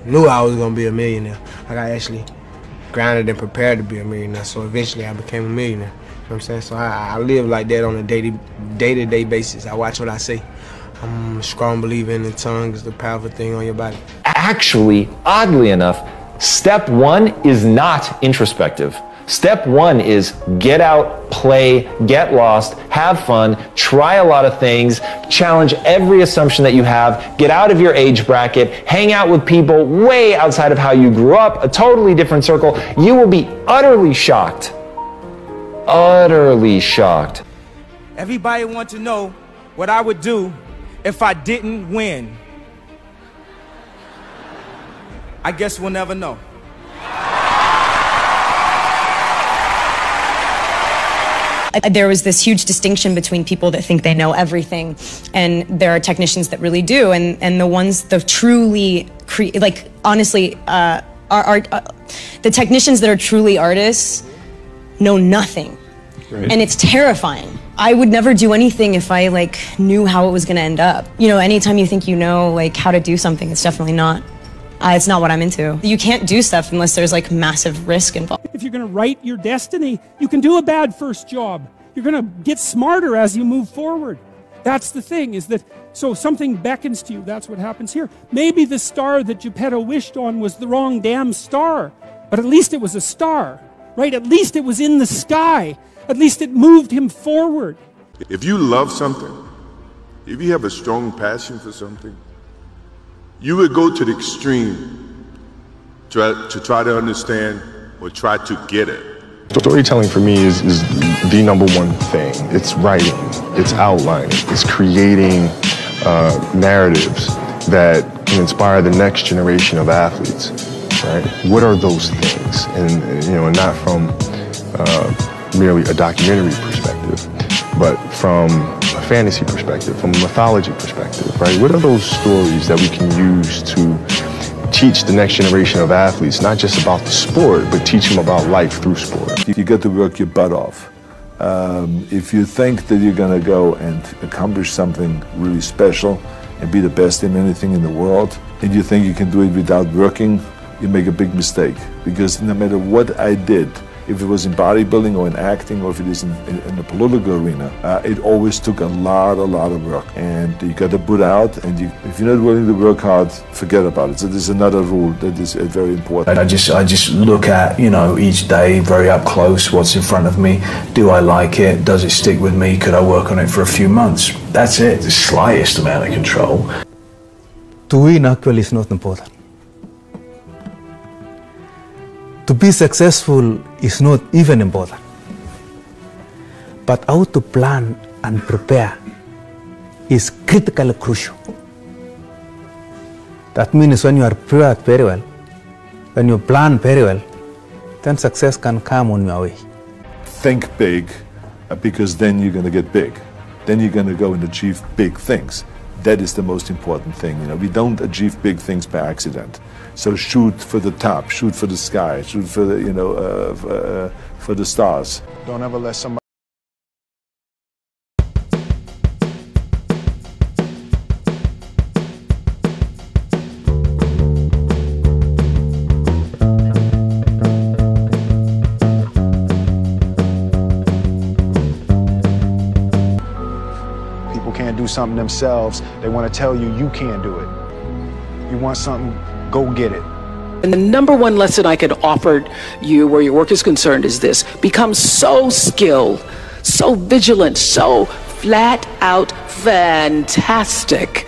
knew I was gonna be a millionaire. Like I actually grinded and prepared to be a millionaire. So eventually I became a millionaire. You know what I'm saying? So I live like that on a day-to-day basis. I watch what I say. I'm a strong believer in the tongue is the powerful thing on your body. Actually, oddly enough, step one is not introspective. Step one is get out, play, get lost, have fun, try a lot of things, challenge every assumption that you have, get out of your age bracket, hang out with people way outside of how you grew up, a totally different circle. You will be utterly shocked. Utterly shocked. Everybody wants to know what I would do if I didn't win. I guess we'll never know. There was this huge distinction between people that think they know everything, and there are technicians that really do, and the ones that truly honestly, the technicians that are truly artists know nothing, right. And it's terrifying. I would never do anything if I knew how it was going to end up. You know, anytime you think you know how to do something, it's definitely not. It's not what I'm into. You can't do stuff unless there's massive risk involved. If you're going to write your destiny, you can do a bad first job. You're going to get smarter as you move forward. That's the thing, is that, so something beckons to you, that's what happens here. Maybe the star that Geppetto wished on was the wrong damn star, but at least it was a star, right? At least it was in the sky. At least it moved him forward. If you love something, if you have a strong passion for something, you would go to the extreme to try to understand or try to get it. Storytelling for me is the number one thing. It's writing, it's outlining, it's creating narratives that can inspire the next generation of athletes, right? What are those things? And not from merely a documentary perspective, but from a fantasy perspective, from a mythology perspective, right? What are those stories that we can use to teach the next generation of athletes, not just about the sport, but teach them about life through sport? You got to work your butt off. If you think that you're going to go and accomplish something really special and be the best in anything in the world, and you think you can do it without working, you make a big mistake. Because no matter what I did, if it was in bodybuilding or in acting or if it is in the political arena, it always took a lot of work. And you got to put out, and if you're not willing to work hard, forget about it. So there's another rule that is very important. I just look at, each day very up close, what's in front of me. Do I like it? Does it stick with me? Could I work on it for a few months? That's it, the slightest amount of control. To win actually is not important. To be successful is not even important. But how to plan and prepare is critically crucial. That means when you are prepared very well, when you plan very well, then success can come on your way. Think big, because then you're going to get big. Then you're going to go and achieve big things. That is the most important thing. We don't achieve big things by accident. So shoot for the top, shoot for the sky, shoot for the, for the stars. Don't ever let somebody. People can't do something themselves. They want to tell you can't do it. You want something, go get it. And the number one lesson I could offer you where your work is concerned is this: become so skilled, so vigilant, so flat out fantastic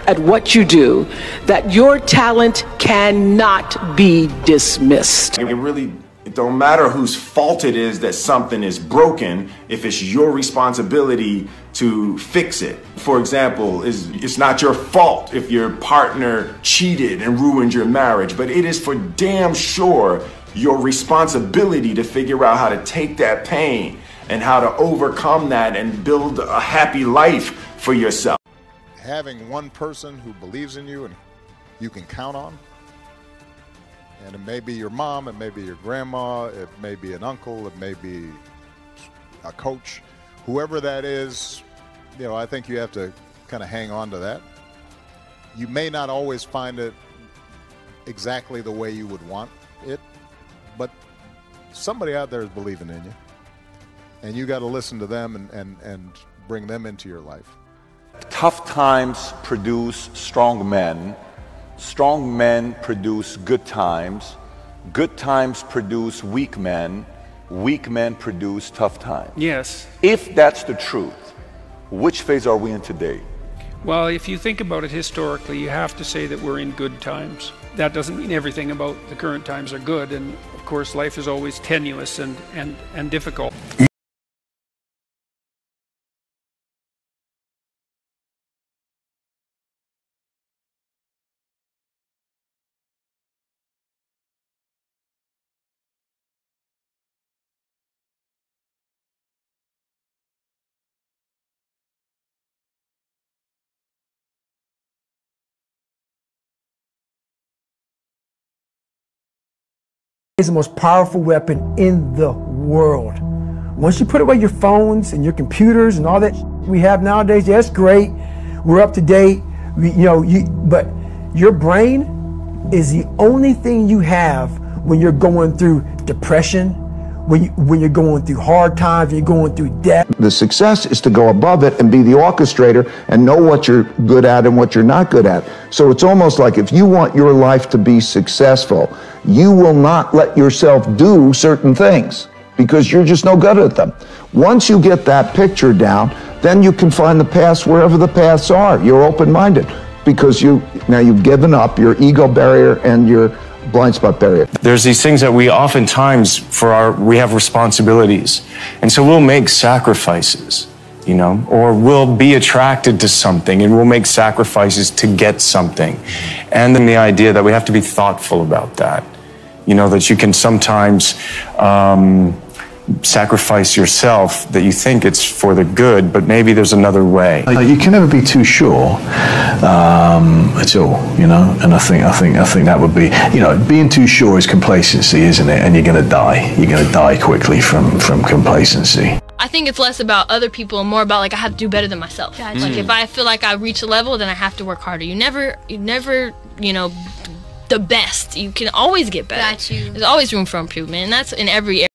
at what you do that your talent cannot be dismissed. It don't matter whose fault it is that something is broken if it's your responsibility to fix it. For example, it's not your fault if your partner cheated and ruined your marriage, but it is for damn sure your responsibility to figure out how to take that pain and how to overcome that and build a happy life for yourself. Having one person who believes in you and you can count on, and it may be your mom, it may be your grandma, it may be an uncle, it may be a coach, whoever that is, I think you have to kind of hang on to that. You may not always find it exactly the way you would want it, but somebody out there is believing in you, and you got to listen to them and bring them into your life. Tough times produce strong men produce good times produce weak men produce tough times. Yes. If that's the truth, which phase are we in today? Well, if you think about it historically, you have to say that we're in good times. That doesn't mean everything about the current times are good, and of course life is always tenuous and difficult. Is the most powerful weapon in the world. Once you put away your phones and your computers and all that we have nowadays, yeah, it's great. We're up to date. But your brain is the only thing you have when you're going through depression, when you're going through hard times, when you're going through death. The success is to go above it and be the orchestrator and know what you're good at and what you're not good at. So it's almost like if you want your life to be successful, you will not let yourself do certain things because you're just no good at them. Once you get that picture down, then you can find the paths wherever the paths are. You're open-minded because now you've given up your ego barrier and your blind spot barrier. There's these things that we oftentimes, we have responsibilities. And so we'll make sacrifices, or we'll be attracted to something and we'll make sacrifices to get something. And then the idea that we have to be thoughtful about that. That you can sometimes sacrifice yourself, that you think it's for the good, but maybe there's another way. You can never be too sure at all, and I think that would be, being too sure is complacency, isn't it? And you're going to die. You're going to die quickly from complacency. I think it's less about other people and more about like I have to do better than myself. Gotcha. Like if I feel like I reach a level, then I have to work harder. You never, the best. You can always get better. Got you. There's always room for improvement, and that's in every area.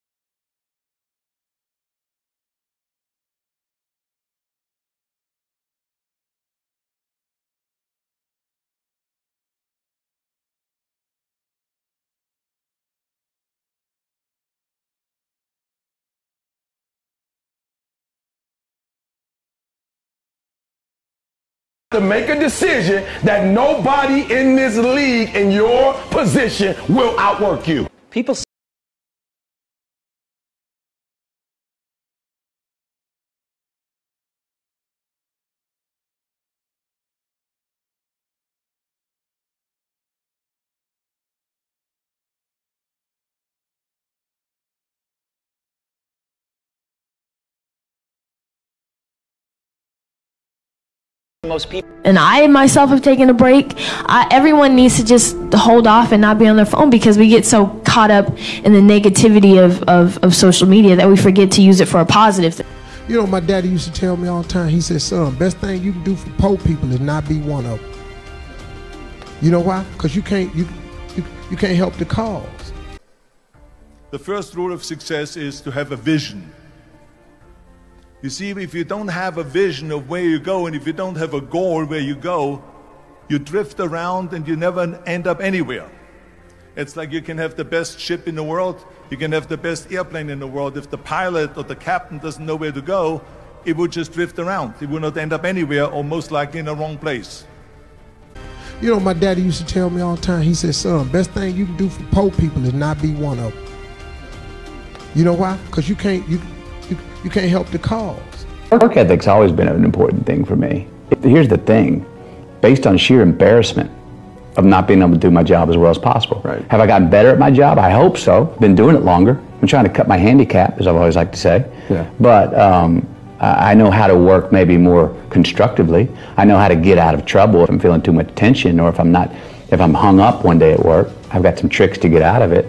To make a decision that nobody in this league in your position will outwork you. People most people. And I myself have taken a break. Everyone needs to just hold off and not be on their phone because we get so caught up in the negativity of social media that we forget to use it for a positive thing. My daddy used to tell me all the time, he said, son, best thing you can do for poor people is not be one of them. You know why? Because you can't help the cause. The first rule of success is to have a vision. You see, if you don't have a vision of where you go, and if you don't have a goal where you go, you drift around and you never end up anywhere. It's like you can have the best ship in the world, you can have the best airplane in the world. If the pilot or the captain doesn't know where to go, it would just drift around. It will not end up anywhere, or most likely in the wrong place. My daddy used to tell me all the time, he said, son, best thing you can do for poor people is not be one of them. You know why? Because you can't help the cause. Work ethic's always been an important thing for me. Here's the thing, based on sheer embarrassment of not being able to do my job as well as possible. Right. Have I gotten better at my job? I hope so. Been doing it longer. I'm trying to cut my handicap, as I've always liked to say. Yeah. But I know how to work maybe more constructively. I know how to get out of trouble if I'm feeling too much tension, or if I'm hung up one day at work. I've got some tricks to get out of it.